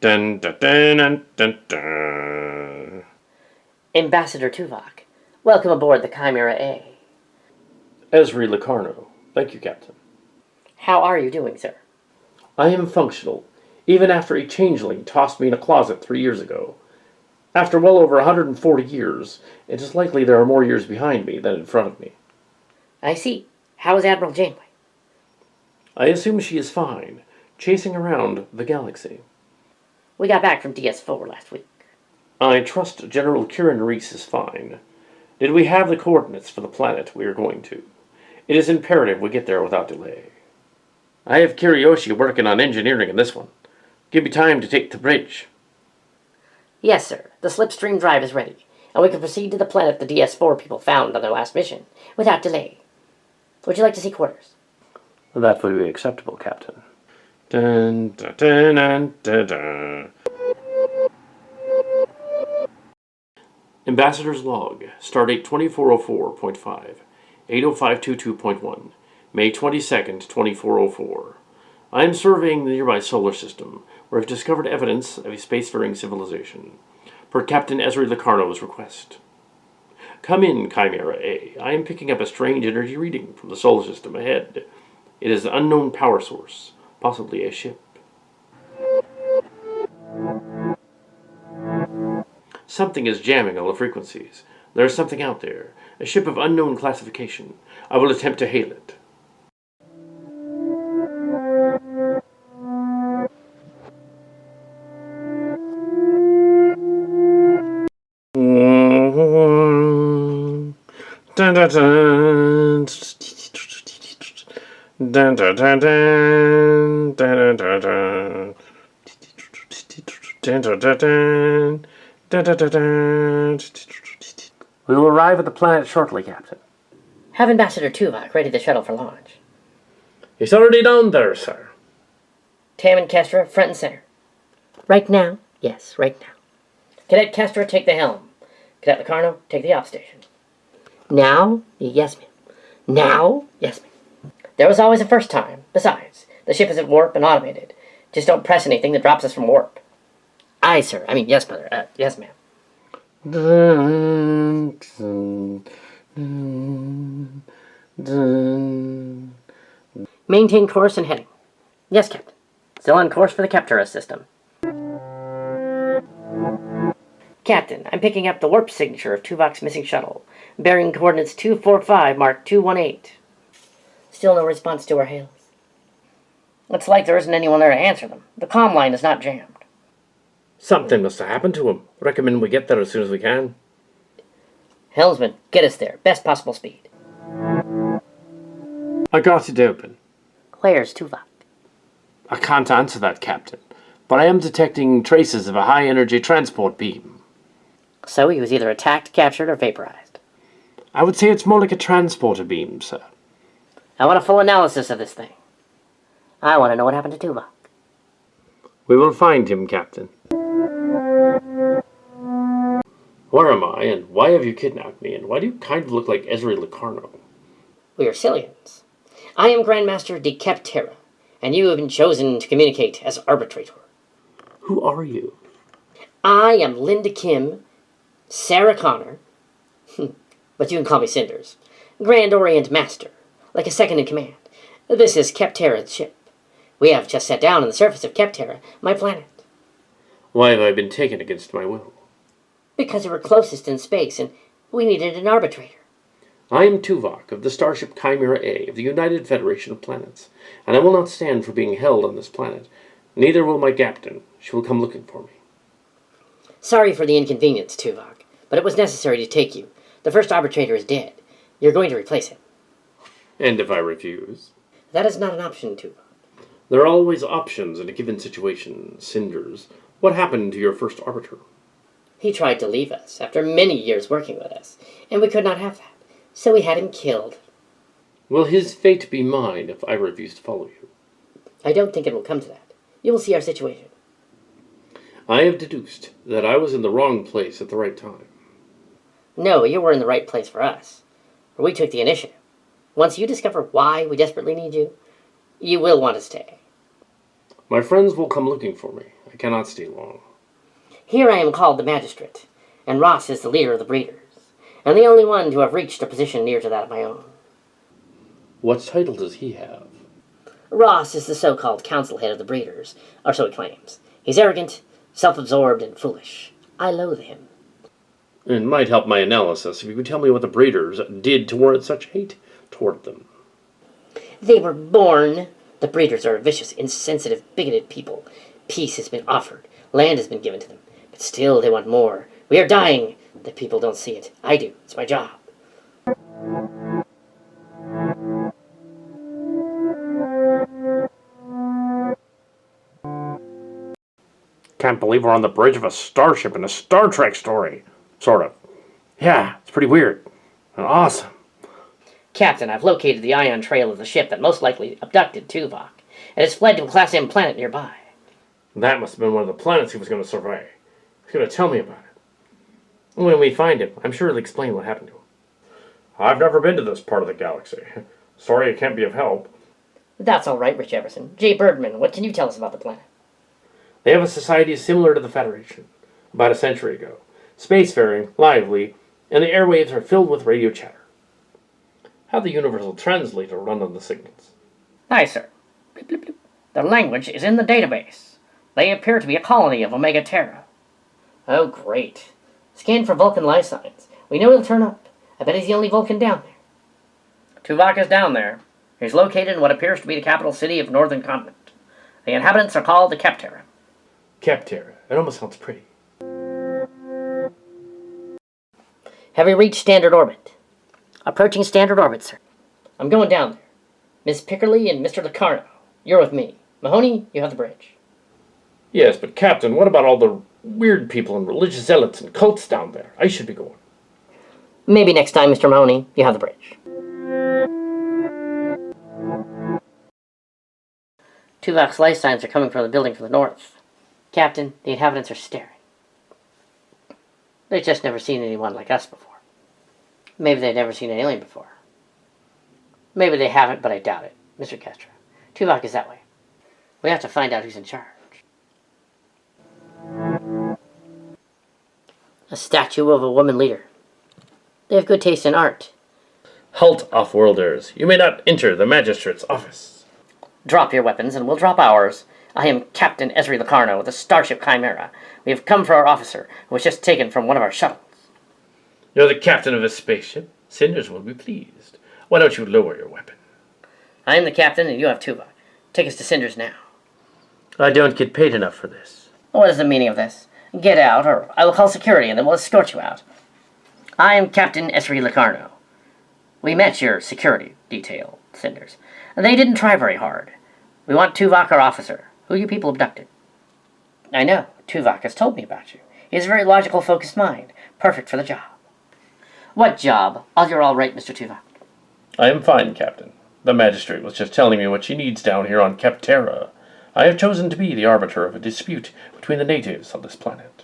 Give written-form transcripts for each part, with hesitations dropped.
Dun, dun, dun, dun, dun, dun. Ambassador Tuvok, welcome aboard the Chimera A. Ezri Locarno. Thank you, Captain. How are you doing, sir? I am functional, even after a changeling tossed me in a closet 3 years ago. After well over 140 years, it is likely there are more years behind me than in front of me. I see. How is Admiral Janeway? I assume she is fine, chasing around the galaxy. We got back from DS4 last week. I trust General Kieran Reese is fine. Did we have the coordinates for the planet we are going to? It is imperative we get there without delay. I have Kiriyoshi working on engineering in this one. Give me time to take the bridge. Yes, sir. The slipstream drive is ready, and we can proceed to the planet the DS4 people found on their last mission, without delay. Would you like to see quarters? That would be acceptable, Captain. Dun, dun, dun, dun, dun, dun. Ambassador's Log, Stardate 2404.5, 80522.1, May 22nd, 2404. I am surveying the nearby solar system, where I've discovered evidence of a spacefaring civilization, per Captain Ezri Locarno's request. Come in, Chimera A. I am picking up a strange energy reading from the solar system ahead. It is an unknown power source, possibly a ship. Something is jamming all the frequencies. There is something out there, a ship of unknown classification. I will attempt to hail it. Dun, dun, dun. Dun, dun, dun, dun. Dun, dun, dun, dun. Dun, dun, dun, dun. Dun, dun, dun, dun. We will arrive at the planet shortly, Captain. Have Ambassador Tuvok ready the shuttle for launch. He's already down there, sir. Tam and Kestra, front and center. Right now? Yes, right now. Cadet Kestra, take the helm. Cadet Locarno, take the off station. Now? Yes, ma'am. Now? Yes, ma'am. There was always a first time. Besides, the ship is at warp and automated. Just don't press anything that drops us from warp. Aye, sir. I mean, yes, brother. Yes, ma'am. Dun, dun, dun, dun. Maintain course and heading. Yes, Captain. Still on course for the Terra system. Captain, I'm picking up the warp signature of Tuvok's missing shuttle, bearing coordinates 245 mark 218. Still no response to our hails. Looks like there isn't anyone there to answer them. The comm line is not jammed. Something must have happened to him. Recommend we get there as soon as we can. Helmsman, get us there. Best possible speed. I got it open. Where's Tuvok? I can't answer that, Captain, but I am detecting traces of a high-energy transport beam. So he was either attacked, captured, or vaporized. I would say it's more like a transporter beam, sir. I want a full analysis of this thing. I want to know what happened to Tuvok. We will find him, Captain. Where am I, and why have you kidnapped me, and why do you kind of look like Ezri Locarno? We are Cillians. I am Grandmaster de Terra, and you have been chosen to communicate as Arbiter. Who are you? I am Linda Kim, Sarah Connor, but you can call me Cinders, Grand Orient Master, like a second in command. This is Terra's ship. We have just sat down on the surface of Terra, my planet. Why have I been taken against my will? Because we were closest in space, and we needed an arbitrator. I am Tuvok of the Starship Chimera A of the United Federation of Planets, and I will not stand for being held on this planet. Neither will my captain. She will come looking for me. Sorry for the inconvenience, Tuvok, but it was necessary to take you. The first arbitrator is dead. You're going to replace him. And if I refuse? That is not an option, Tuvok. There are always options in a given situation, Cinders. What happened to your first arbiter? He tried to leave us after many years working with us, and we could not have that. So we had him killed. Will his fate be mine if I refuse to follow you? I don't think it will come to that. You will see our situation. I have deduced that I was in the wrong place at the right time. No, you were in the right place for us. For we took the initiative. Once you discover why we desperately need you, you will want to stay. My friends will come looking for me. I cannot stay long. Here I am called the Magistrate, and Ross is the leader of the Breeders, and the only one to have reached a position near to that of my own. What title does he have? Ross is the so-called council head of the Breeders, or so he claims. He's arrogant, self-absorbed, and foolish. I loathe him. It might help my analysis if you could tell me what the Breeders did to warrant such hate toward them. They were born. The Breeders are a vicious, insensitive, bigoted people. Peace has been offered. Land has been given to them. But still they want more. We are dying. The people don't see it. I do. It's my job. Can't believe we're on the bridge of a starship in a Star Trek story. Sort of. Yeah, it's pretty weird. And awesome. Captain, I've located the ion trail of the ship that most likely abducted Tuvok, and it's fled to a Class M planet nearby. That must have been one of the planets he was going to survey. He's going to tell me about it. When we find him, I'm sure he'll explain what happened to him. I've never been to this part of the galaxy. Sorry I can't be of help. That's all right, Rich Everson. J. Birdman, what can you tell us about the planet? They have a society similar to the Federation, about a century ago. Spacefaring, lively, and the airwaves are filled with radio chatter. How the Universal Translator run on the signals? Aye, sir. Bloop, bloop, bloop. Their language is in the database. They appear to be a colony of Omega Terra. Oh, great. Scan for Vulcan life signs. We know he'll turn up. I bet he's the only Vulcan down there. Tuvok is down there. He's located in what appears to be the capital city of Northern Continent. The inhabitants are called the Terra. Terra. It almost sounds pretty. Have we reached standard orbit? Approaching standard orbit, sir. I'm going down there. Miss Pickerly and Mr. Locarno, you're with me. Mahoney, you have the bridge. Yes, but Captain, what about all the weird people and religious zealots and cults down there? I should be going. Maybe next time, Mr. Mahoney, you have the bridge. Tuvok's life signs are coming from the building to the north. Captain, the inhabitants are staring. They've just never seen anyone like us before. Maybe they've never seen an alien before. Maybe they haven't, but I doubt it. Mr. Kestra, Tuvok is that way. We have to find out who's in charge. A statue of a woman leader. They have good taste in art. Halt, off-worlders. You may not enter the Magistrate's office. Drop your weapons, and we'll drop ours. I am Captain Ezri Locarno of the Starship Chimera. We have come for our officer, who was just taken from one of our shuttles. You're the captain of a spaceship. Cinders will be pleased. Why don't you lower your weapon? I am the captain, and you have Tuvok. Take us to Cinders now. I don't get paid enough for this. What is the meaning of this? Get out, or I will call security, and then we'll escort you out. I am Captain Ezri Locarno. We met your security detail, Cinders. They didn't try very hard. We want Tuvok, our officer, who you people abducted. I know. Tuvok has told me about you. He has a very logical, focused mind. Perfect for the job. What job? You're all right, Mr. Tuvok. I am fine, Captain. The Magistrate was just telling me what she needs down here on Terra. I have chosen to be the arbiter of a dispute between the natives of this planet.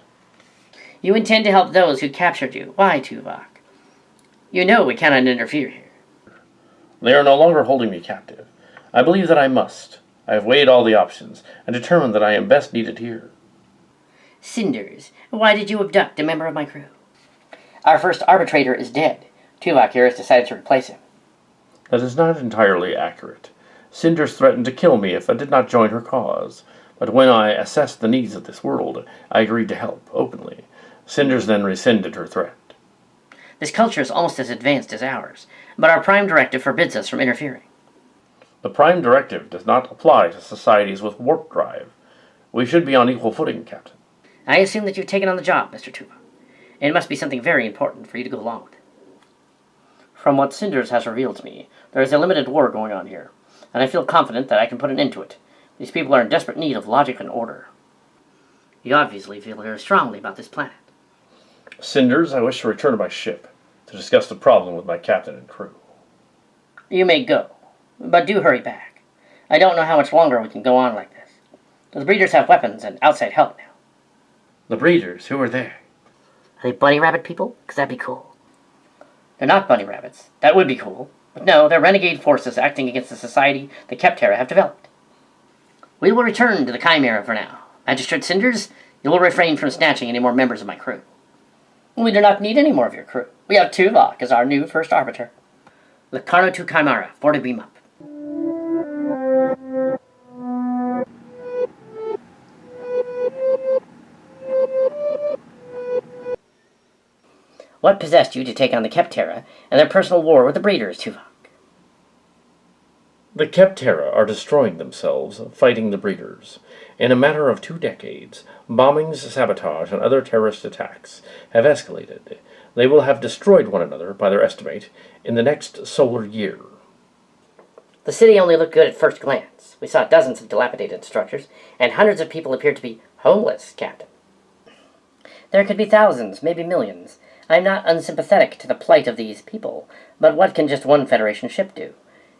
You intend to help those who captured you. Why, Tuvok? You know we cannot interfere here. They are no longer holding me captive. I believe that I must. I have weighed all the options and determined that I am best needed here. Cinders, why did you abduct a member of my crew? Our first arbitrator is dead. Tuvok here has decided to replace him. That is not entirely accurate. Cinders threatened to kill me if I did not join her cause. But when I assessed the needs of this world, I agreed to help, openly. Cinders then rescinded her threat. This culture is almost as advanced as ours, but our Prime Directive forbids us from interfering. The Prime Directive does not apply to societies with warp drive. We should be on equal footing, Captain. I assume that you've taken on the job, Mr. Tuvok. It must be something very important for you to go along with it. From what Cinders has revealed to me, there is a limited war going on here, and I feel confident that I can put an end to it. These people are in desperate need of logic and order. You obviously feel very strongly about this planet. Cinders, I wish to return to my ship to discuss the problem with my captain and crew. You may go, but do hurry back. I don't know how much longer we can go on like this. The breeders have weapons and outside help now. The breeders, who are they? Are they bunny rabbit people? Because that'd be cool. They're not bunny rabbits. That would be cool. But no, they're renegade forces acting against the society the Terra have developed. We will return to the Chimera for now. Magistrate Cinders, you will refrain from snatching any more members of my crew. We do not need any more of your crew. We have Tuvok as our new first Arbiter. Locarno to Chimera, 40 beam up. What possessed you to take on the Terra and their personal war with the breeders, Tuvok? The Terra are destroying themselves, fighting the breeders. In a matter of 2 decades, bombings, sabotage, and other terrorist attacks have escalated. They will have destroyed one another, by their estimate, in the next solar year. The city only looked good at first glance. We saw dozens of dilapidated structures, and hundreds of people appeared to be homeless, Captain. There could be thousands, maybe millions. I am not unsympathetic to the plight of these people, but what can just one Federation ship do?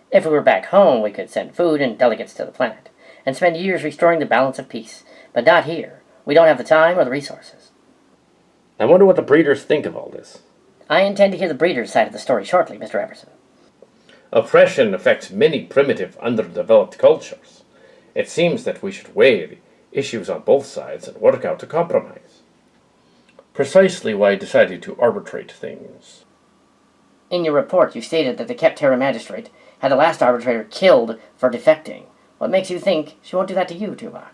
If we were back home, we could send food and delegates to the planet, and spend years restoring the balance of peace. But not here. We don't have the time or the resources. I wonder what the breeders think of all this. I intend to hear the breeders' side of the story shortly, Mr. Everson. Oppression affects many primitive, underdeveloped cultures. It seems that we should weigh the issues on both sides and work out a compromise. Precisely why I decided to arbitrate things. In your report, you stated that the Terra magistrate had the last arbitrator killed for defecting. What makes you think she won't do that to you, Tuvok?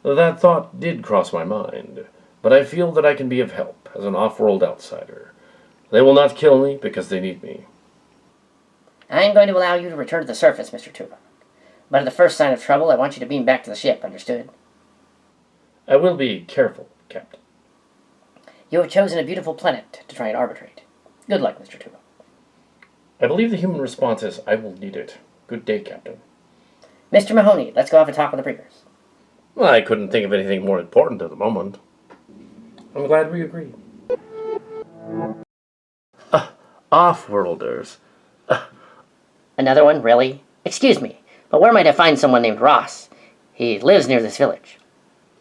That thought did cross my mind, but I feel that I can be of help as an off-world outsider. They will not kill me because they need me. I am going to allow you to return to the surface, Mr. Tuvok. But at the first sign of trouble, I want you to beam back to the ship, understood? I will be careful, Captain. You have chosen a beautiful planet to try and arbitrate. Good luck, Mr. Tuvok. I believe the human response is, I will need it. Good day, Captain. Mr. Mahoney, let's go have a talk with the breeders. Well, I couldn't think of anything more important at the moment. I'm glad we agreed. Off-worlders. Another one, really? Excuse me, but where might I find someone named Ross? He lives near this village.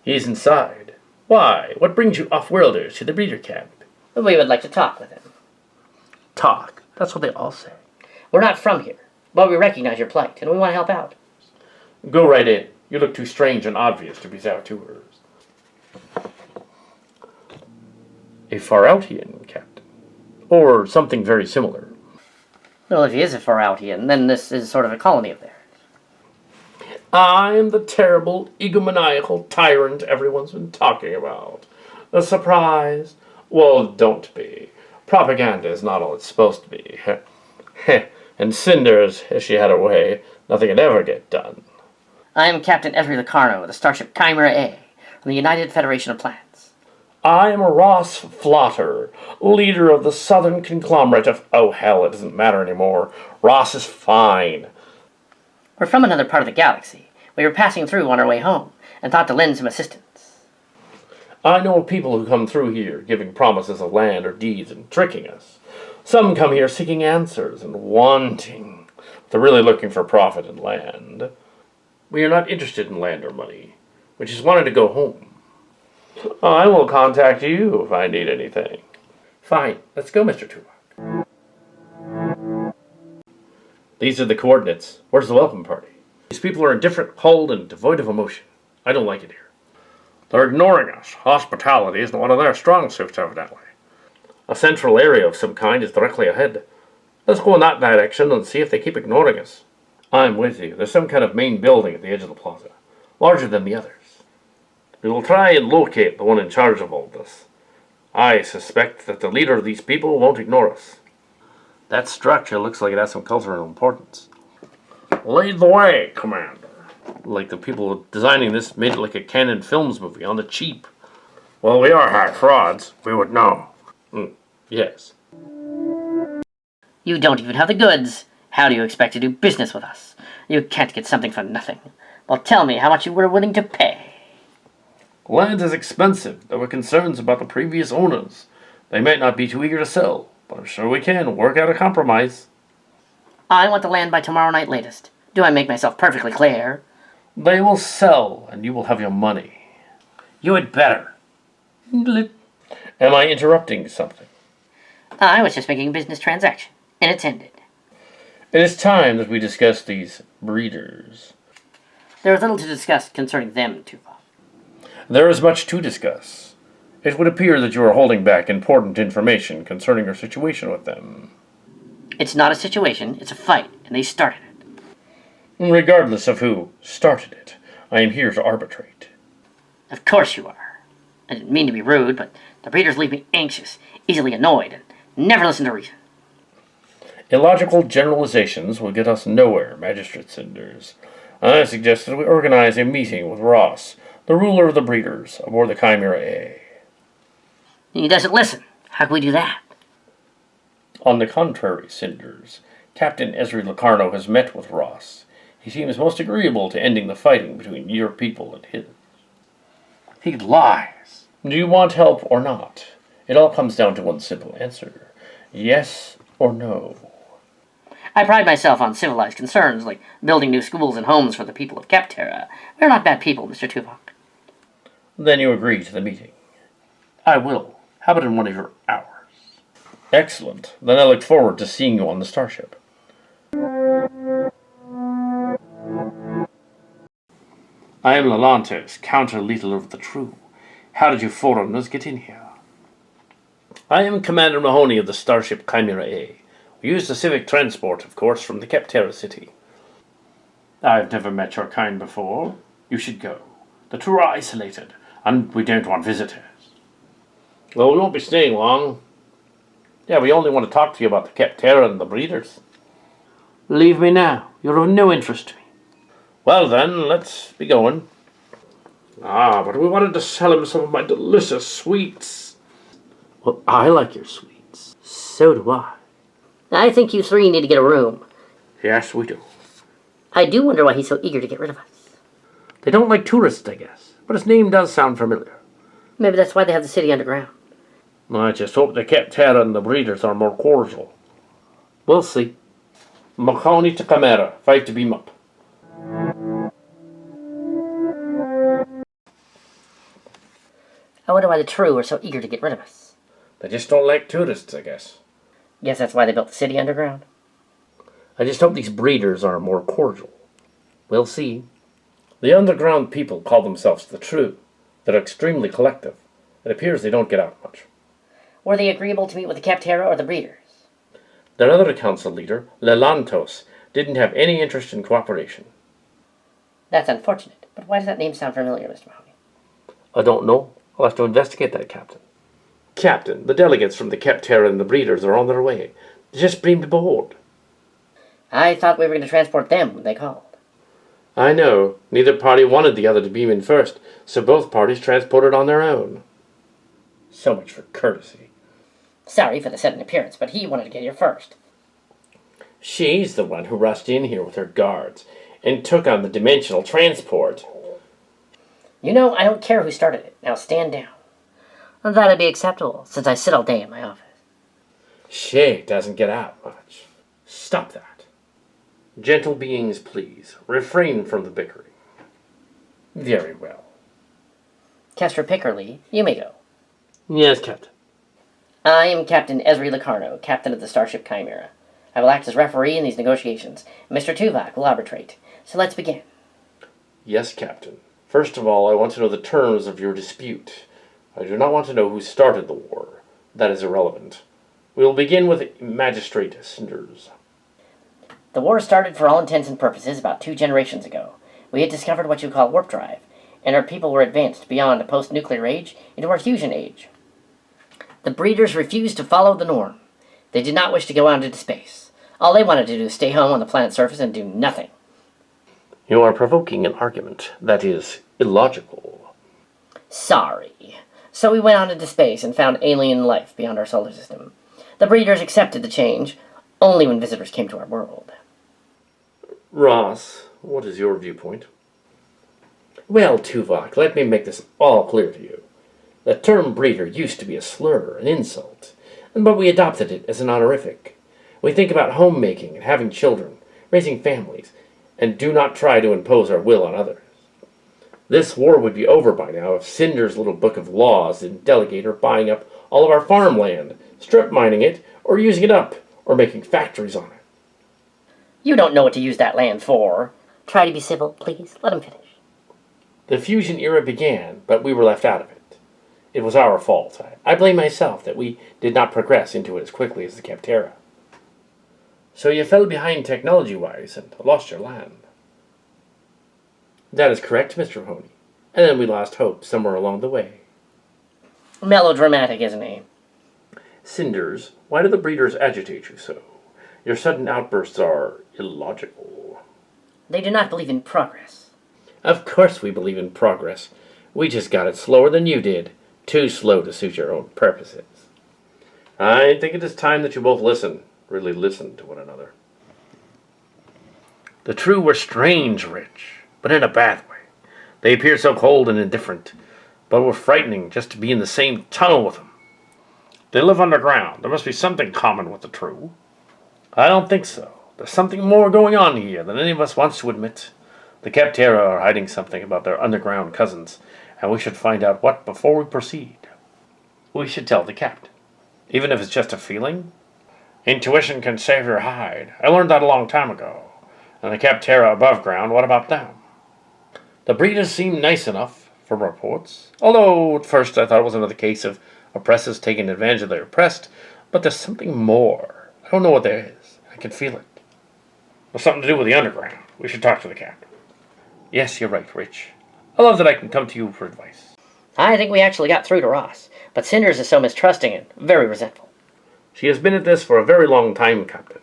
He's inside. Why? What brings you off-worlders to the breeder camp? We would like to talk with him. Talk. That's what they all say. We're not from here, but we recognize your plight, and we want to help out. Go right in. You look too strange and obvious to be saboteurs. A Far-Outian, Captain. Or something very similar. Well, if he is a Far-Outian, then this is sort of a colony of theirs. I am the terrible, egomaniacal tyrant everyone's been talking about. A surprise? Well, don't be. Propaganda is not all it's supposed to be. And Cinders, if she had her way, nothing would ever get done. I am Captain Ezri Locarno of the Starship Chimera A from the United Federation of Planets. I am Ross Flotter, leader of the Southern Conglomerate of... Oh, hell, it doesn't matter anymore. Ross is fine. We're from another part of the galaxy. We were passing through on our way home, and thought to lend some assistance. I know of people who come through here, giving promises of land or deeds and tricking us. Some come here seeking answers and wanting. They're really looking for profit and land. We are not interested in land or money. We just wanted to go home. I will contact you if I need anything. Fine, let's go, Mr. Tuvok. These are the coordinates. Where's the welcome party? These people are indifferent, cold, and devoid of emotion. I don't like it here. They're ignoring us. Hospitality isn't one of their strong suits, evidently. A central area of some kind is directly ahead. Let's go in that direction and see if they keep ignoring us. I'm with you. There's some kind of main building at the edge of the plaza, larger than the others. We will try and locate the one in charge of all this. I suspect that the leader of these people won't ignore us. That structure looks like it has some cultural importance. Lead the way, Commander. Like the people designing this made it like a Canon Films movie on the cheap. Well, we are hack frauds. We would know. Yes. You don't even have the goods. How do you expect to do business with us? You can't get something for nothing. Well, tell me how much you were willing to pay. Land is expensive. There were concerns about the previous owners. They might not be too eager to sell, but I'm sure we can work out a compromise. I want the land by tomorrow night latest. Do I make myself perfectly clear? They will sell, and you will have your money. You had better. Am I interrupting something? I was just making a business transaction, and it's ended. It is time that we discuss these breeders. There is little to discuss concerning them, Tuvok. There is much to discuss. It would appear that you are holding back important information concerning your situation with them. It's not a situation, it's a fight, and they started it. Regardless of who started it, I am here to arbitrate. Of course you are. I didn't mean to be rude, but the breeders leave me anxious, easily annoyed, and never listen to reason. Illogical generalizations will get us nowhere, Magistrate Cinders. I suggest that we organize a meeting with Ross, the ruler of the breeders, aboard the Chimera A. He doesn't listen. How can we do that? On the contrary, Cinders, Captain Ezri Locarno has met with Ross. He seems most agreeable to ending the fighting between your people and his. He lies. Do you want help or not? It all comes down to one simple answer. Yes or no. I pride myself on civilized concerns, like building new schools and homes for the people of Terra. We're not bad people, Mr. Tuvok. Then you agree to the meeting. I will. How about in one of your hours? Excellent. Then I look forward to seeing you on the Starship. I am Lalantes, counter-leader of the True. How did you foreigners get in here? I am Commander Mahoney of the Starship Chimera A. We use the civic transport, of course, from the Terra city. I've never met your kind before. You should go. The True are isolated, and we don't want visitors. Well, we won't be staying long. Yeah, we only want to talk to you about the Terra and the breeders. Leave me now. You're of no interest to me. Well then, let's be going. But we wanted to sell him some of my delicious sweets. Well, I like your sweets. So do I. I think you three need to get a room. Yes, we do. I do wonder why he's so eager to get rid of us. They don't like tourists, I guess. But his name does sound familiar. Maybe that's why they have the city underground. I just hope the Terra and the breeders are more cordial. We'll see. Mahoney to Chimera. 5 to beam up. I wonder why the True are so eager to get rid of us. They just don't like tourists, I guess. Guess that's why they built the city underground. I just hope these breeders are more cordial. We'll see. The underground people call themselves the True. They're extremely collective. It appears they don't get out much. Were they agreeable to meet with the Terra or the breeders? Their other council leader, Lelantos, didn't have any interest in cooperation. That's unfortunate, but why does that name sound familiar, Mr. Mahoney? I don't know. I'll have to investigate that, Captain. Captain, the delegates from the Terra and the breeders are on their way. They just beamed aboard. I thought we were going to transport them when they called. I know. Neither party wanted the other to beam in first, so both parties transported on their own. So much for courtesy. Sorry for the sudden appearance, but he wanted to get here first. She's the one who rushed in here with her guards and took on the dimensional transport. You know, I don't care who started it. Now stand down. That'd be acceptable, since I sit all day in my office. She doesn't get out much. Stop that. Gentle beings, please. Refrain from the bickering. Very well. Castor Pickerly, you may go. Yes, Captain. I am Captain Ezri Locarno, captain of the Starship Chimera. I will act as referee in these negotiations. Mr. Tuvok will arbitrate. So let's begin. Yes, Captain. First of all, I want to know the terms of your dispute. I do not want to know who started the war. That is irrelevant. We will begin with Magistrate Cinders. The war started for all intents and purposes about 2 generations ago. We had discovered what you call warp drive, and our people were advanced beyond a post-nuclear age into our fusion age. The breeders refused to follow the norm. They did not wish to go out into space. All they wanted to do was stay home on the planet's surface and do nothing. You are provoking an argument that is illogical. Sorry. So we went out into space and found alien life beyond our solar system. The breeders accepted the change only when visitors came to our world. Ross, what is your viewpoint? Well, Tuvok, let me make this all clear to you. The term breeder used to be a slur, an insult, but we adopted it as an honorific. We think about homemaking and having children, raising families, and do not try to impose our will on others. This war would be over by now if Cinder's little book of laws didn't delegate her buying up all of our farmland, strip mining it, or using it up, or making factories on it. You don't know what to use that land for. Try to be civil, please. Let him finish. The fusion era began, but we were left out of it. It was our fault. I blame myself that we did not progress into it as quickly as the Terra. So you fell behind technology-wise and lost your land. That is correct, Mr. Mahoney. And then we lost hope somewhere along the way. Melodramatic, isn't he? Cinders, why do the breeders agitate you so? Your sudden outbursts are illogical. They do not believe in progress. Of course we believe in progress. We just got it slower than you did. Too slow to suit your own purposes. I think it is time that you both really listen to one another. The True were strange, Rich, but in a bad way. They appeared so cold and indifferent, but were frightening just to be in the same tunnel with them. They live underground. There must be something common with the True. I don't think so. There's something more going on here than any of us wants to admit. The Terra are hiding something about their underground cousins, and we should find out what before we proceed. We should tell the captain, even if it's just a feeling. Intuition can save your hide. I learned that a long time ago. And the Terra above ground, what about them? The breeders seem nice enough, from reports. Although, at first, I thought it was another case of oppressors taking advantage of their oppressed. But there's something more. I don't know what there is. I can feel it. There's something to do with the underground. We should talk to the captain. Yes, you're right, Rich. I love that I can come to you for advice. I think we actually got through to Ross, but Cinders is so mistrusting and very resentful. She has been at this for a very long time, Captain.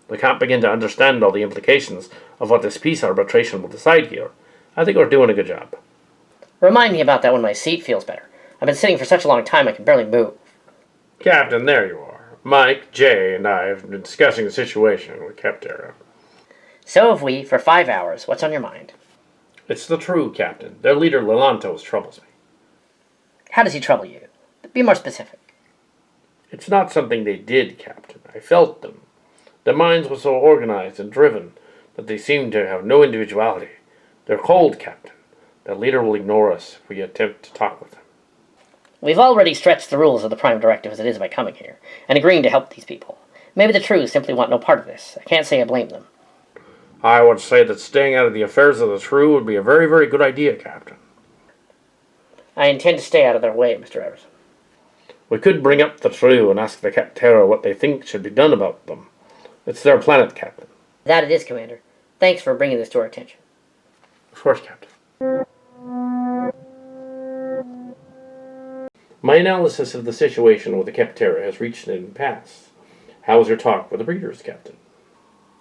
We can't begin to understand all the implications of what this peace arbitration will decide here. I think we're doing a good job. Remind me about that when my seat feels better. I've been sitting for such a long time I can barely move. Captain, there you are. Mike, Jay, and I have been discussing the situation with Terra. So have we, for 5 hours. What's on your mind? It's the True, Captain. Their leader, Lelantos, troubles me. How does he trouble you? Be more specific. It's not something they did, Captain. I felt them. Their minds were so organized and driven that they seem to have no individuality. They're cold, Captain. Their leader will ignore us if we attempt to talk with them. We've already stretched the rules of the Prime Directive as it is by coming here, and agreeing to help these people. Maybe the True simply want no part of this. I can't say I blame them. I would say that staying out of the affairs of the True would be a very, very good idea, Captain. I intend to stay out of their way, Mr. Everson. We could bring up the True and ask the Terra what they think should be done about them. It's their planet, Captain. That it is, Commander. Thanks for bringing this to our attention. Of course, Captain. My analysis of the situation with the Terra has reached an impasse. How was your talk with the breeders, Captain?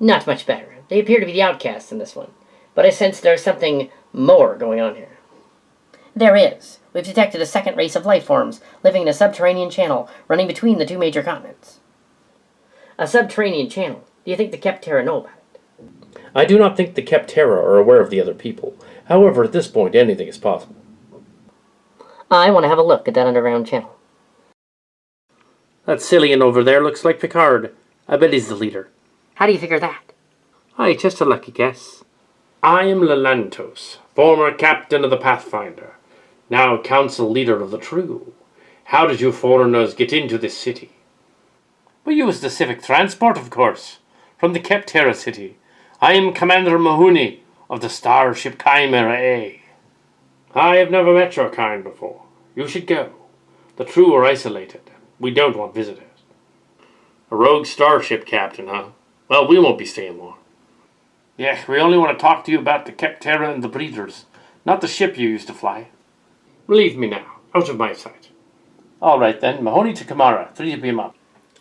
Not much better. They appear to be the outcasts in this one, but I sense there's something more going on here. There is. We've detected a second race of life forms living in a subterranean channel running between the two major continents. A subterranean channel? Do you think the Terra know about it? I do not think the Terra are aware of the other people. However, at this point, anything is possible. I want to have a look at that underground channel. That Cillian over there looks like Picard. I bet he's the leader. How do you figure that? Aye, just a lucky guess. I am Lelantos, former captain of the Pathfinder, now council leader of the True. How did you foreigners get into this city? We used the civic transport, of course, from the Terra city. I am Commander Mahoney of the Starship Chimera A. I have never met your kind before. You should go. The True are isolated. We don't want visitors. A rogue starship captain, huh? Well, we won't be staying long. Yeah, we only want to talk to you about the Terra and the breeders, not the ship you used to fly. Relieve me now, out of my sight. All right then, Mahoney to Kamara, 3 p.m. up.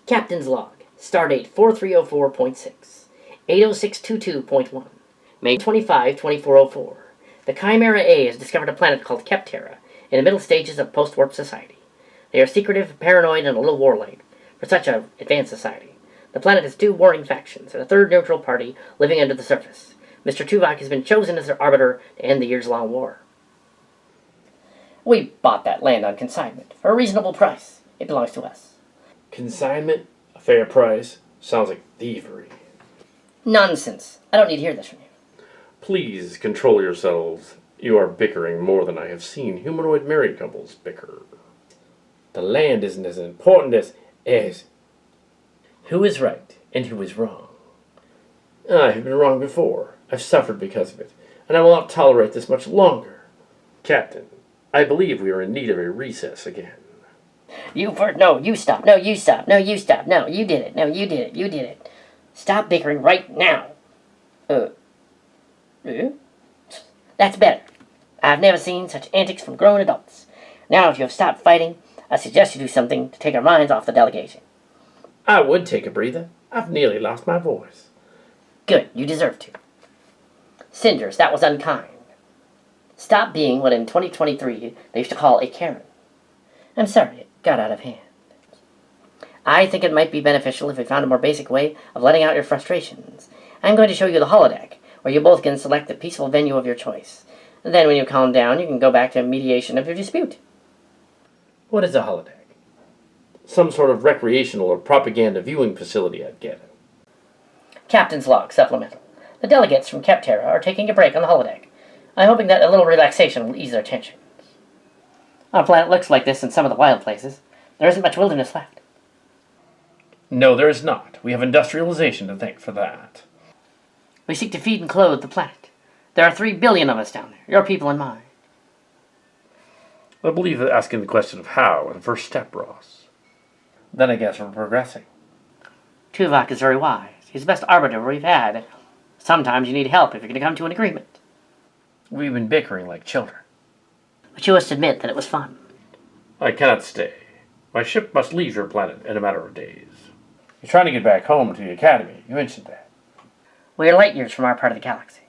Captain's log. Stardate 4304.6. 80622.1. May 25, 2404. The Chimera A has discovered a planet called Terra in the middle stages of post-warp society. They are secretive, paranoid, and a little warlike for such an advanced society. The planet has 2 warring factions and a 3rd neutral party living under the surface. Mr. Tuvok has been chosen as their arbiter to end the years-long war. We bought that land on consignment for a reasonable price. It belongs to us. Consignment? A fair price? Sounds like thievery. Nonsense. I don't need to hear this from you. Please control yourselves. You are bickering more than I have seen humanoid married couples bicker. The land isn't as important as who is right and who is wrong. I have been wrong before. I've suffered because of it, and I will not tolerate this much longer. Captain, I believe we are in need of a recess again. You first. No, you stop. No, you stop. No, you stop. No, you did it. No, you did it. You did it. Stop bickering right now. That's better. I've never seen such antics from grown adults. Now, if you have stopped fighting, I suggest you do something to take our minds off the delegation. I would take a breather. I've nearly lost my voice. Good, you deserve to. Cinders, that was unkind. Stop being what in 2023 they used to call a Karen. I'm sorry, it got out of hand. I think it might be beneficial if we found a more basic way of letting out your frustrations. I'm going to show you the holodeck, where you both can select the peaceful venue of your choice. Then when you calm down, you can go back to mediation of your dispute. What is a holodeck? Some sort of recreational or propaganda viewing facility, I'd gather. Captain's log supplemental. The delegates from Terra are taking a break on the holodeck. I'm hoping that a little relaxation will ease their tensions. Our planet looks like this in some of the wild places. There isn't much wilderness left. No, there is not. We have industrialization to thank for that. We seek to feed and clothe the planet. There are 3 billion of us down there, your people and mine. I believe that asking the question of how is the first step, Ross. Then I guess we're progressing. Tuvok is very wise. He's the best arbiter we've had. Sometimes you need help if you're going to come to an agreement. We've been bickering like children. But you must admit that it was fun. I cannot stay. My ship must leave your planet in a matter of days. You're trying to get back home to the Academy. You mentioned that. We are light years from our part of the galaxy.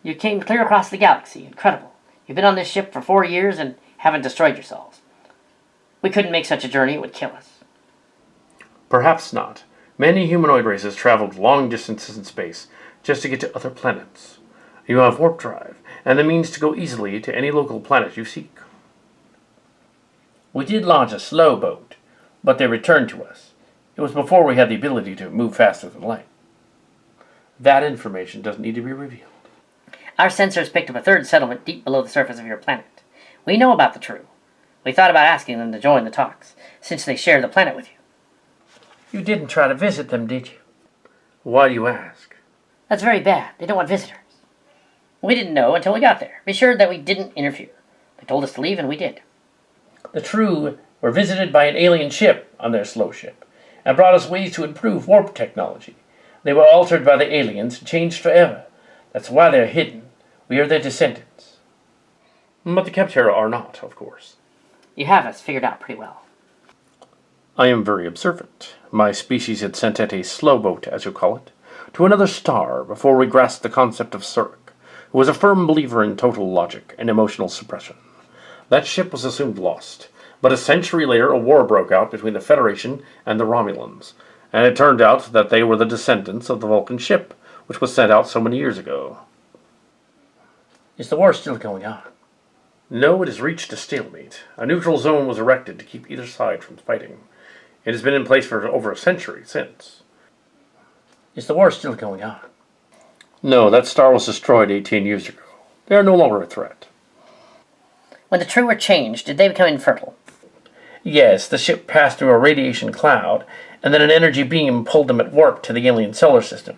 You came clear across the galaxy. Incredible. You've been on this ship for 4 years and haven't destroyed yourselves. We couldn't make such a journey. It would kill us. Perhaps not. Many humanoid races traveled long distances in space just to get to other planets. You have warp drive and the means to go easily to any local planet you seek. We did launch a slow boat, but they returned to us. It was before we had the ability to move faster than light. That information doesn't need to be revealed. Our sensors picked up a third settlement deep below the surface of your planet. We know about the True. We thought about asking them to join the talks, since they share the planet with you. You didn't try to visit them, did you? Why do you ask? That's very bad. They don't want visitors. We didn't know until we got there. Be sure that we didn't interfere. They told us to leave, and we did. The True were visited by an alien ship on their slow ship, and brought us ways to improve warp technology. They were altered by the aliens and changed forever. That's why they're hidden. We are their descendants. But the Terra are not, of course. You have us figured out pretty well. I am very observant. My species had sent out a slow boat, as you call it, to another star before we grasped the concept of Surik, who was a firm believer in total logic and emotional suppression. That ship was assumed lost, but a century later a war broke out between the Federation and the Romulans, and it turned out that they were the descendants of the Vulcan ship, which was sent out so many years ago. Is the war still going on? No, it has reached a stalemate. A neutral zone was erected to keep either side from fighting. It has been in place for over a century since. Is the war still going on? No, that star was destroyed 18 years ago. They are no longer a threat. When the True were changed, did they become infertile? Yes, the ship passed through a radiation cloud, and then an energy beam pulled them at warp to the alien solar system.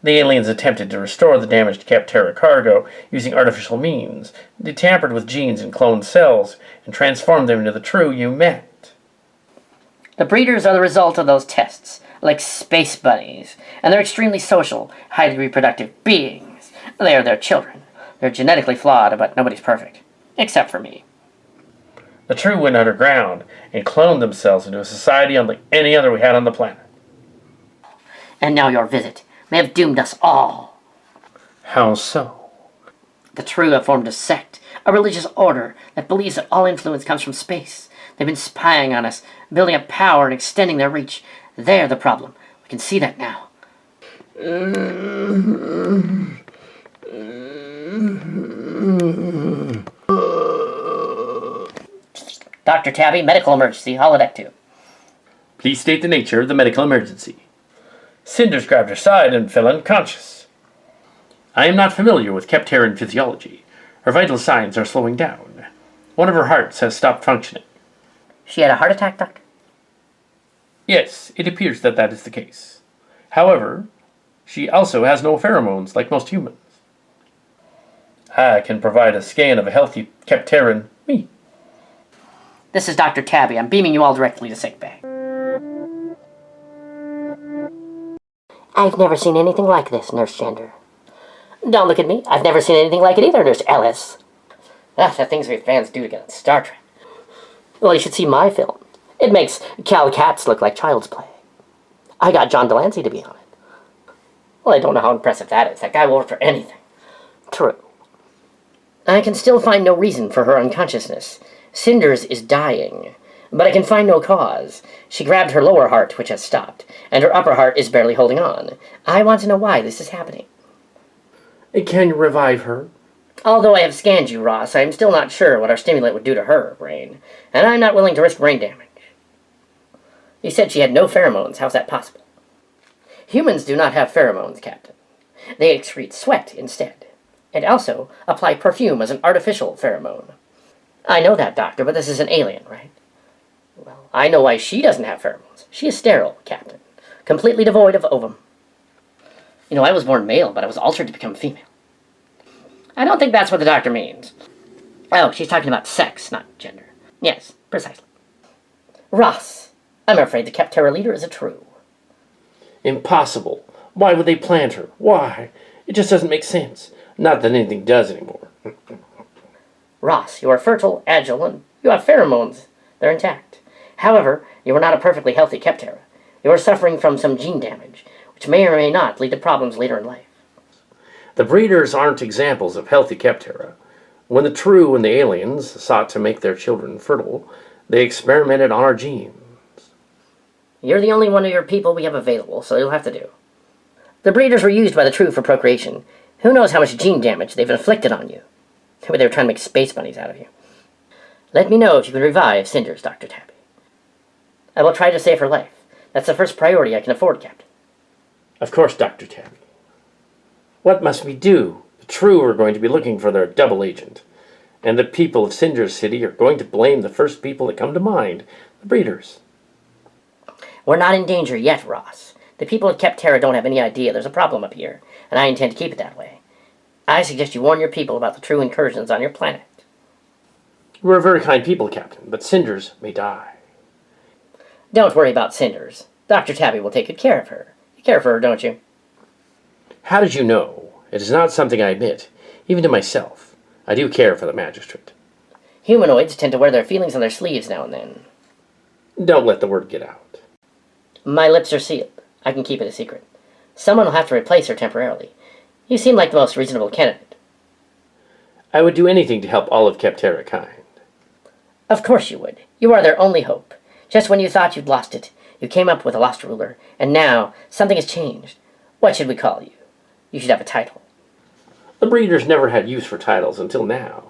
The aliens attempted to restore the damaged Terra cargo using artificial means. They tampered with genes and cloned cells and transformed them into the True you met. The breeders are the result of those tests, like space bunnies, and they're extremely social, highly reproductive beings. They are their children. They're genetically flawed, but nobody's perfect. Except for me. The True went underground and cloned themselves into a society unlike any other we had on the planet. And now your visit may have doomed us all. How so? The True have formed a sect, a religious order that believes that all influence comes from space. They've been spying on us, building up power and extending their reach. They're the problem. We can see that now. Dr. Tabby, medical emergency, holodeck 2. Please state the nature of the medical emergency. Cinders grabbed her side and fell unconscious. I am not familiar with Terran physiology. Her vital signs are slowing down. One of her hearts has stopped functioning. She had a heart attack, Doctor? Yes, it appears that that is the case. However, she also has no pheromones like most humans. I can provide a scan of a healthy Capterran. Me. This is Dr. Tabby. I'm beaming you all directly to sickbay. I've never seen anything like this, Nurse Gender. Don't look at me. I've never seen anything like it either, Nurse Ellis. The things we fans do together in Star Trek. Well, you should see my film. It makes Cal Katz look like child's play. I got John Delancey to be on it. Well, I don't know how impressive that is. That guy will work for anything. True. I can still find no reason for her unconsciousness. Cinders is dying, but I can find no cause. She grabbed her lower heart, which has stopped, and her upper heart is barely holding on. I want to know why this is happening. Can you revive her? Although I have scanned you, Ross, I am still not sure what our stimulant would do to her brain, and I'm not willing to risk brain damage. You said she had no pheromones. How's that possible? Humans do not have pheromones, Captain. They excrete sweat instead, and also apply perfume as an artificial pheromone. I know that, Doctor, but this is an alien, right? Well, I know why she doesn't have pheromones. She is sterile, Captain, completely devoid of ovum. You know, I was born male, but I was altered to become female. I don't think that's what the doctor means. Oh, she's talking about sex, not gender. Yes, precisely. Ross, I'm afraid the Capterra leader is a true. Impossible. Why would they plant her? Why? It just doesn't make sense. Not that anything does anymore. Ross, you are fertile, agile, and you have pheromones. They're intact. However, you are not a perfectly healthy Capterra. You are suffering from some gene damage, which may or may not lead to problems later in life. The breeders aren't examples of healthy Capterra. When the True and the aliens sought to make their children fertile, they experimented on our genes. You're the only one of your people we have available, so you'll have to do. The breeders were used by the True for procreation. Who knows how much gene damage they've inflicted on you? Maybe they were trying to make space bunnies out of you. Let me know if you can revive Cinders, Dr. Tabby. I will try to save her life. That's the first priority I can afford, Captain. Of course, Dr. Tabby. What must we do? The True are going to be looking for their double agent, and the people of Cinders City are going to blame the first people that come to mind, the breeders. We're not in danger yet, Ross. The people of Terra don't have any idea there's a problem up here, and I intend to keep it that way. I suggest you warn your people about the True incursions on your planet. We're very kind people, Captain, but Cinders may die. Don't worry about Cinders. Dr. Tabby will take good care of her. You care for her, don't you? How did you know? It is not something I admit, even to myself. I do care for the magistrate. Humanoids tend to wear their feelings on their sleeves now and then. Don't let the word get out. My lips are sealed. I can keep it a secret. Someone will have to replace her temporarily. You seem like the most reasonable candidate. I would do anything to help all of Terra kind. Of course you would. You are their only hope. Just when you thought you'd lost it, you came up with a lost ruler, and now something has changed. What should we call you? You should have a title. The breeders never had use for titles until now.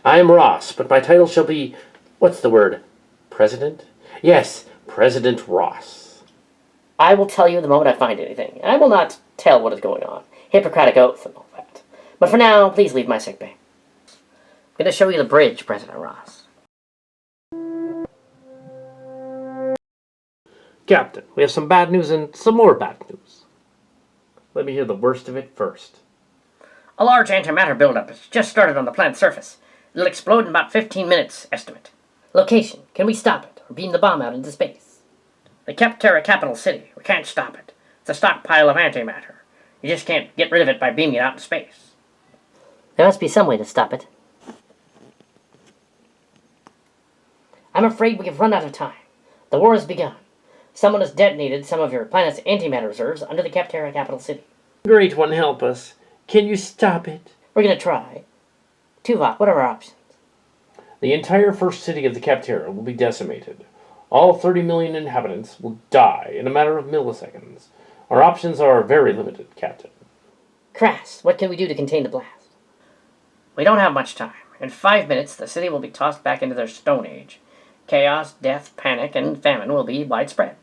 I am Ross, but my title shall be, what's the word, President? Yes, President Ross. I will tell you the moment I find anything. I will not tell what is going on. Hippocratic oath and all that. But for now, please leave my sickbay. I'm going to show you the bridge, President Ross. Captain, we have some bad news and some more bad news. Let me hear the worst of it first. A large antimatter buildup has just started on the planet's surface. It'll explode in about 15 minutes, estimate. Location, can we stop it, or beam the bomb out into space? The Terra capital city, we can't stop it. It's a stockpile of antimatter. You just can't get rid of it by beaming it out into space. There must be some way to stop it. I'm afraid we have run out of time. The war has begun. Someone has detonated some of your planet's antimatter reserves under the Terra capital city. Great one, help us. Can you stop it? We're going to try. Tuvok, what are our options? The entire first city of the Terra will be decimated. All 30 million inhabitants will die in a matter of milliseconds. Our options are very limited, Captain. Crass, what can we do to contain the blast? We don't have much time. In 5 minutes, the city will be tossed back into their Stone Age. Chaos, death, panic, and famine will be widespread.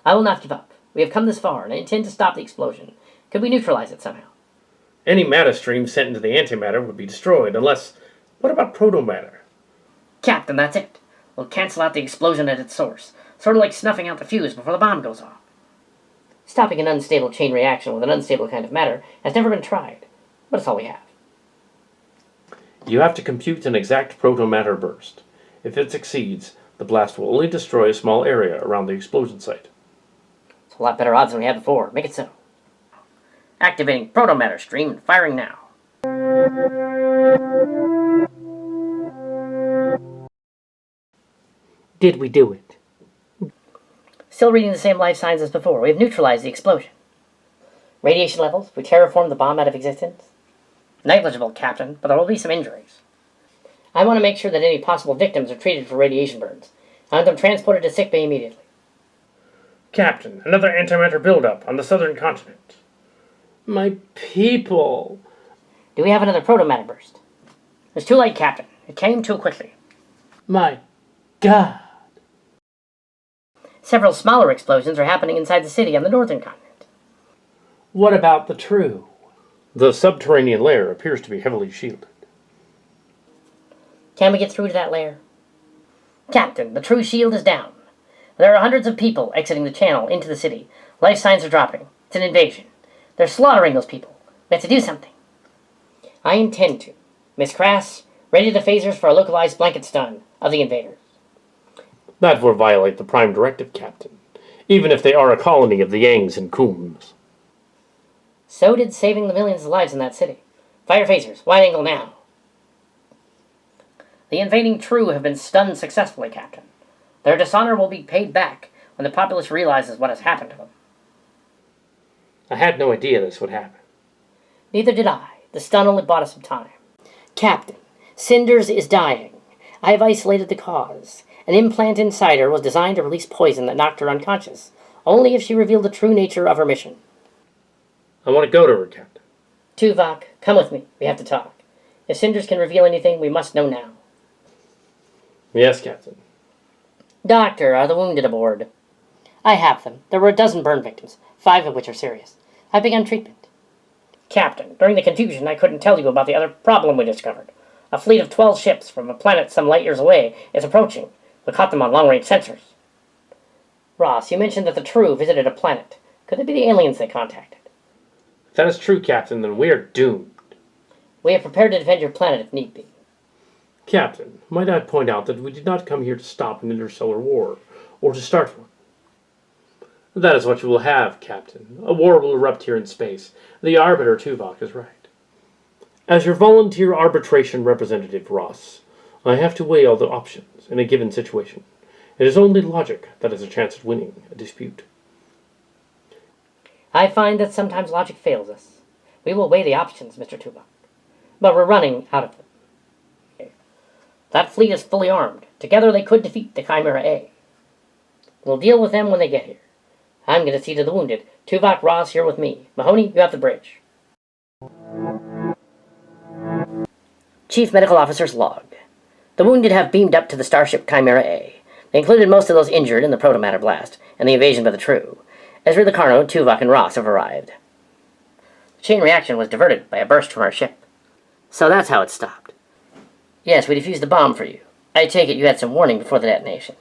I will not give up. We have come this far, and I intend to stop the explosion. Could we neutralize it somehow? Any matter stream sent into the antimatter would be destroyed, unless... What about protomatter? Captain, that's it. We'll cancel out the explosion at its source, sort of like snuffing out the fuse before the bomb goes off. Stopping an unstable chain reaction with an unstable kind of matter has never been tried, but it's all we have. You have to compute an exact protomatter burst. If it succeeds, the blast will only destroy a small area around the explosion site. It's a lot better odds than we had before. Make it so. Activating protomatter stream and firing now. Did we do it? Still reading the same life signs as before. We have neutralized the explosion. Radiation levels. We terraformed the bomb out of existence. Negligible, Captain, but there will be some injuries. I want to make sure that any possible victims are treated for radiation burns. I want them transported to sickbay immediately. Captain, another antimatter buildup on the southern continent. My people. Do we have another protomatter burst? It's too late, Captain. It came too quickly. My God. Several smaller explosions are happening inside the city on the northern continent. What about the true? The subterranean layer appears to be heavily shielded. Can we get through to that layer? Captain, the true shield is down. There are hundreds of people exiting the channel into the city. Life signs are dropping. It's an invasion. They're slaughtering those people. We have to do something. I intend to. Miss Crass, ready the phasers for a localized blanket stun of the invaders. That will violate the Prime Directive, Captain, even if they are a colony of the Yangs and Coombs. So did saving the millions of lives in that city. Fire phasers, wide angle now. The invading True have been stunned successfully, Captain. Their dishonor will be paid back when the populace realizes what has happened to them. I had no idea this would happen. Neither did I. The stun only bought us some time. Captain, Cinders is dying. I have isolated the cause. An implant inside her was designed to release poison that knocked her unconscious, only if she revealed the true nature of her mission. I want to go to her, Captain. Tuvok, come with me. We have to talk. If Cinders can reveal anything, we must know now. Yes, Captain. Doctor, are the wounded aboard? I have them. There were a dozen burn victims, 5 of which are serious. I've begun treatment. Captain, during the confusion I couldn't tell you about the other problem we discovered. A fleet of 12 ships from a planet some light years away is approaching. We caught them on long-range sensors. Ross, you mentioned that the True visited a planet. Could it be the aliens they contacted? If that is true, Captain, then we are doomed. We are prepared to defend your planet if need be. Captain, might I point out that we did not come here to stop an interstellar war, or to start one. That is what you will have, Captain. A war will erupt here in space. The Arbiter, Tuvok, is right. As your volunteer arbitration representative, Ross, I have to weigh all the options in a given situation. It is only logic that has a chance at winning a dispute. I find that sometimes logic fails us. We will weigh the options, Mr. Tuvok. But we're running out of them. That fleet is fully armed. Together they could defeat the Chimera A. We'll deal with them when they get here. I'm going to see to the wounded. Tuvok, Ross, here with me. Mahoney, you have the bridge. Chief Medical Officer's log. The wounded have beamed up to the Starship Chimera A. They included most of those injured in the protomatter blast and the invasion by the True. Ezra Locarno, Tuvok, and Ross have arrived. The chain reaction was diverted by a burst from our ship. So that's how it stopped. Yes, we defused the bomb for you. I take it you had some warning before the detonation.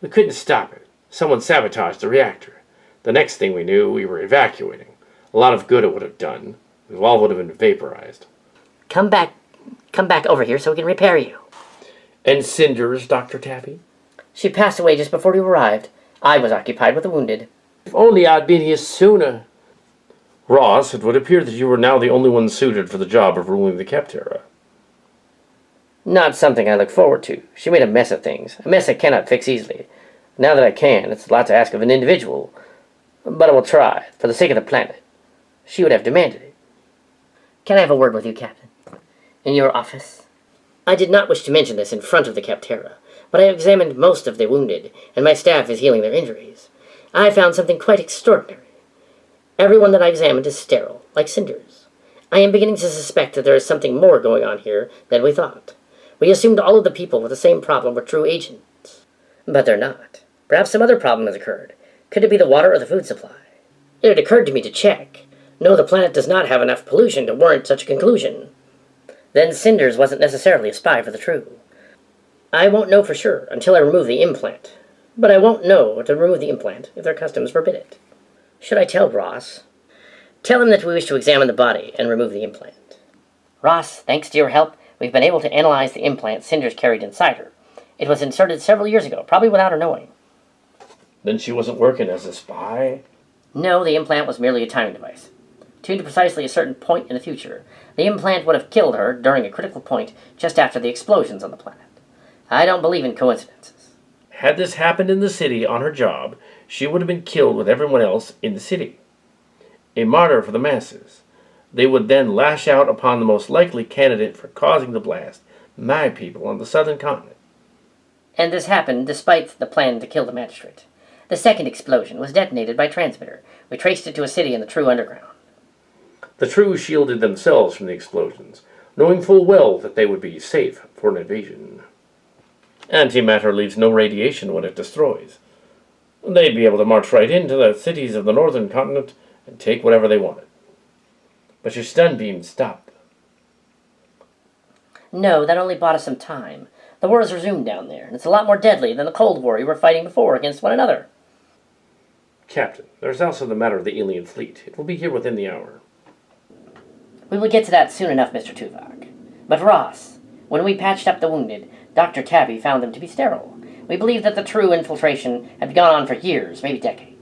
We couldn't stop it. Someone sabotaged the reactor. The next thing we knew, we were evacuating. A lot of good it would have done. We all would have been vaporized. Come back over here so we can repair you. And Cinders, Dr. Tappy? She passed away just before you arrived. I was occupied with the wounded. If only I'd been here sooner. Ross, it would appear that you were now the only one suited for the job of ruling the Terra. Not something I look forward to. She made a mess of things. A mess I cannot fix easily. Now that I can, it's a lot to ask of an individual. But I will try, for the sake of the planet. She would have demanded it. Can I have a word with you, Captain? In your office? I did not wish to mention this in front of the Terra, but I have examined most of the wounded, and my staff is healing their injuries. I found something quite extraordinary. Everyone that I examined is sterile, like Cinders. I am beginning to suspect that there is something more going on here than we thought. We assumed all of the people with the same problem were true agents. But they're not. Perhaps some other problem has occurred. Could it be the water or the food supply? It had occurred to me to check. No, the planet does not have enough pollution to warrant such a conclusion. Then Cinders wasn't necessarily a spy for the True. I won't know for sure until I remove the implant. But I won't know to remove the implant if their customs forbid it. Should I tell Ross? Tell him that we wish to examine the body and remove the implant. Ross, thanks to your help, We've been able to analyze the implant Cinders carried inside her. It was inserted several years ago, probably without her knowing. Then she wasn't working as a spy? No, the implant was merely a timing device. Tuned to precisely a certain point in the future, the implant would have killed her during a critical point just after the explosions on the planet. I don't believe in coincidences. Had this happened in the city on her job, she would have been killed with everyone else in the city. A martyr for the masses. They would then lash out upon the most likely candidate for causing the blast, my people on the southern continent. And this happened despite the plan to kill the magistrate. The second explosion was detonated by transmitter. We traced it to a city in the true underground. The True shielded themselves from the explosions, knowing full well that they would be safe for an invasion. Antimatter leaves no radiation when it destroys. They'd be able to march right into the cities of the northern continent and take whatever they wanted. But your stun beam stopped. No, that only bought us some time. The war has resumed down there, and it's a lot more deadly than the Cold War we were fighting before against one another. Captain, there's also the matter of the alien fleet. It will be here within the hour. We will get to that soon enough, Mr. Tuvok. But Ross, when we patched up the wounded, Dr. Tabby found them to be sterile. We believe that the True infiltration had gone on for years, maybe decades.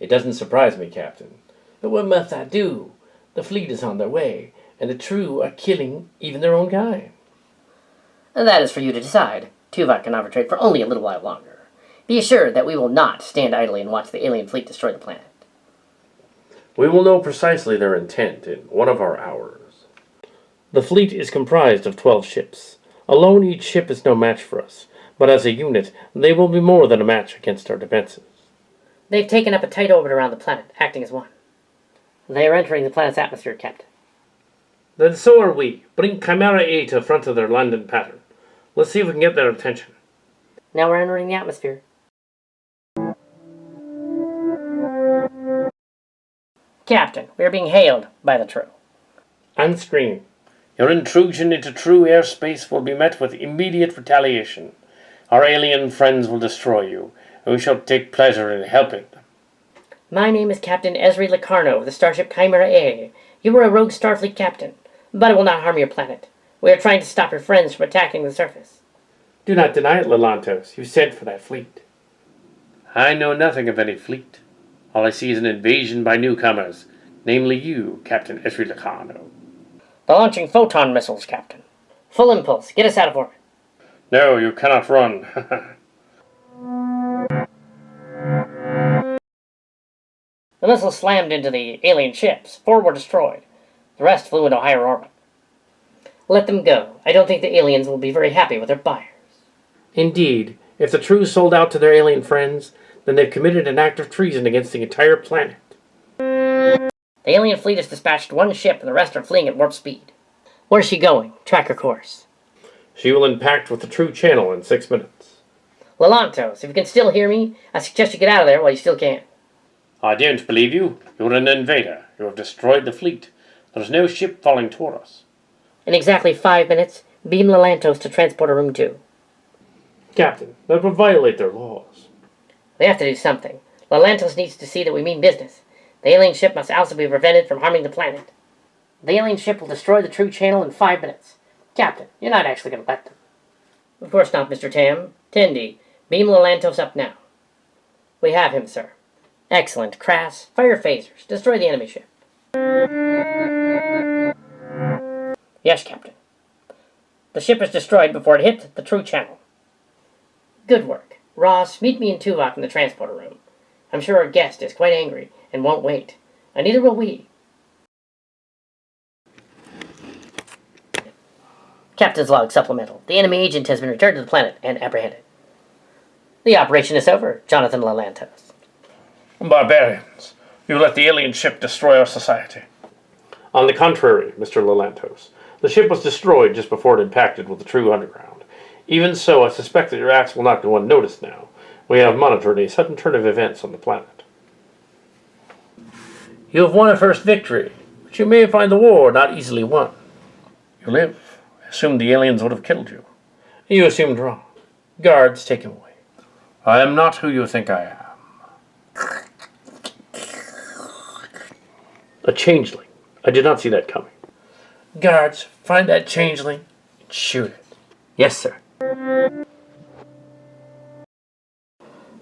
It doesn't surprise me, Captain. But what must I do? The fleet is on their way, and the True are killing even their own kind. And that is for you to decide. Tuvok can arbitrate for only a little while longer. Be assured that we will not stand idly and watch the alien fleet destroy the planet. We will know precisely their intent in one of our hours. The fleet is comprised of 12 ships. Alone, each ship is no match for us, but as a unit, they will be more than a match against our defenses. They've taken up a tight orbit around the planet, acting as one. They are entering the planet's atmosphere, Captain. Then so are we. Bring Chimera A to the front of their London pattern. Let's see if we can get their attention. Now we're entering the atmosphere. Captain, we are being hailed by the True. On screen. Your intrusion into True airspace will be met with immediate retaliation. Our alien friends will destroy you, and we shall take pleasure in helping them. My name is Captain Ezri Locarno of the Starship Chimera A. You were a rogue Starfleet captain, but it will not harm your planet. We are trying to stop your friends from attacking the surface. Do not deny it, Lelantos. You sent for that fleet. I know nothing of any fleet. All I see is an invasion by newcomers, namely you, Captain Ezri Locarno. The launching photon missiles, Captain. Full impulse. Get us out of orbit. No, you cannot run. The missiles slammed into the alien ships. 4 were destroyed. The rest flew into higher orbit. Let them go. I don't think the aliens will be very happy with their buyers. Indeed, if the True sold out to their alien friends, then they've committed an act of treason against the entire planet. The alien fleet has dispatched 1 ship and the rest are fleeing at warp speed. Where's she going? Track her course. She will impact with the True channel in 6 minutes. Lelantos, if you can still hear me, I suggest you get out of there while you still can. I don't believe you. You're an invader. You have destroyed the fleet. There's no ship falling toward us. In exactly 5 minutes, beam Lelantos to Transporter Room 2. Captain, that would violate their laws. We have to do something. Lelantos needs to see that we mean business. The alien ship must also be prevented from harming the planet. The alien ship will destroy the True channel in 5 minutes. Captain, you're not actually going to let them. Of course not, Mr. Tam. Tendi, beam Lelantos up now. We have him, sir. Excellent. Crass, fire phasers. Destroy the enemy ship. Yes, Captain. The ship was destroyed before it hit the True channel. Good work. Ross, meet me and Tuvok in the transporter room. I'm sure our guest is quite angry and won't wait. And neither will we. Captain's log supplemental. The enemy agent has been returned to the planet and apprehended. The operation is over, Jonathan Lelantos. Barbarians, you let the alien ship destroy our society. On the contrary, Mr. Lelantos, the ship was destroyed just before it impacted with the True underground. Even so, I suspect that your acts will not go unnoticed now. We have monitored a sudden turn of events on the planet. You have won a first victory, but you may find the war not easily won. You live. I assumed the aliens would have killed you. You assumed wrong. Guards, take him away. I am not who you think I am. A changeling. I did not see that coming. Guards, find that changeling shoot it. Yes, sir.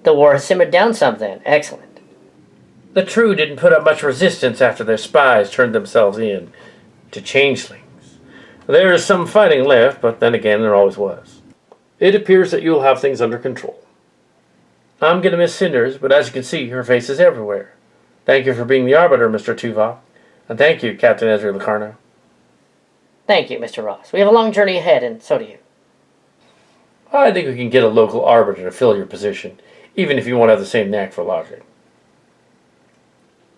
The war has simmered down some then. Excellent. The True didn't put up much resistance after their spies turned themselves in to changelings. There is some fighting left, but then again there always was. It appears that you'll have things under control. I'm going to miss Cinders, but as you can see, her face is everywhere. Thank you for being the Arbiter, Mr. Tuvok. And thank you, Captain Ezra Locarno. Thank you, Mr. Ross. We have a long journey ahead, and so do you. I think we can get a local Arbiter to fill your position, even if you won't have the same knack for logic.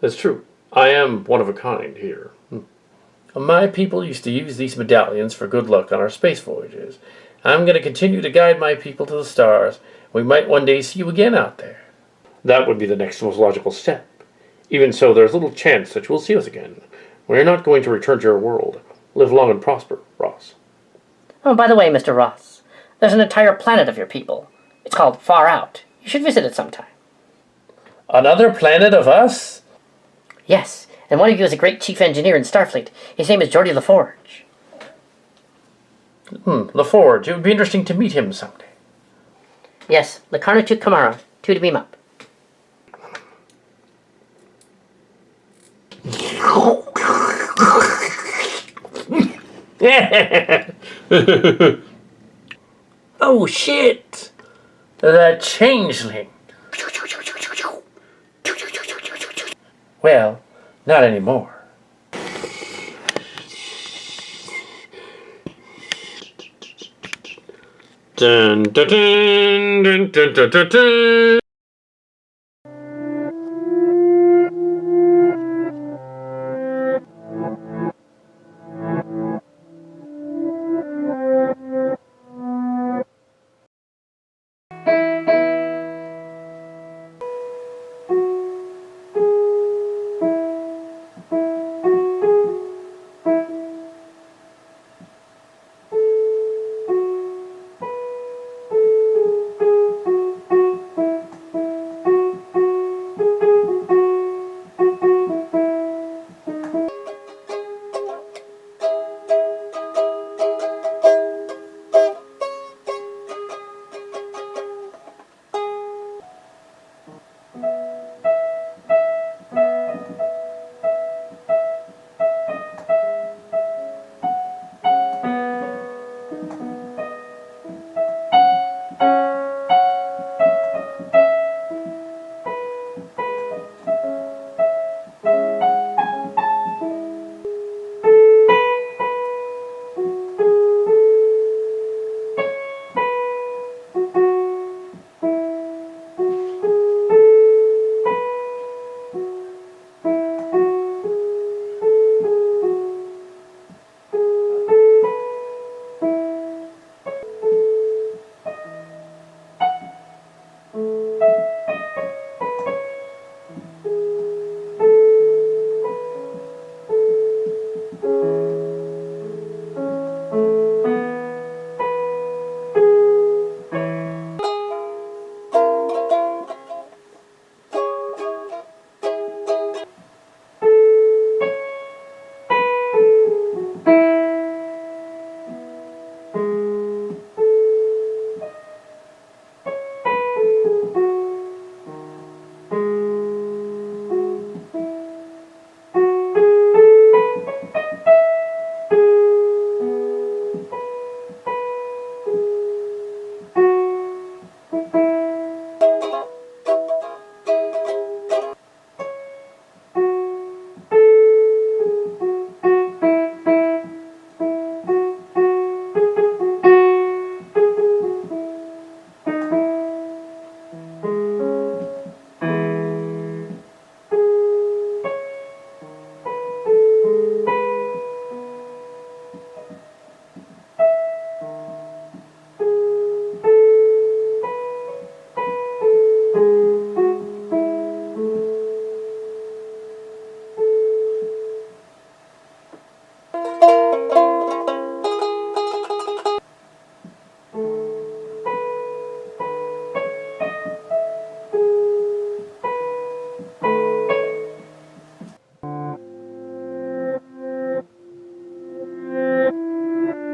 That's true. I am one of a kind here. My people used to use these medallions for good luck on our space voyages. I'm going to continue to guide my people to the stars. We might one day see you again out there. That would be the next most logical step. Even so, there's little chance that you will see us again. We're not going to return to your world. Live long and prosper, Ross. Oh, by the way, Mr. Ross, there's an entire planet of your people. It's called Far Out. You should visit it sometime. Another planet of us? Yes, and one of you is a great chief engineer in Starfleet. His name is Geordi LaForge. LaForge. It would be interesting to meet him someday. Yes, Locarno to Chimera, 2 to beam up. Oh, shit! The changeling. Well, not anymore. Dun, dun, dun, dun, dun, dun, dun, dun.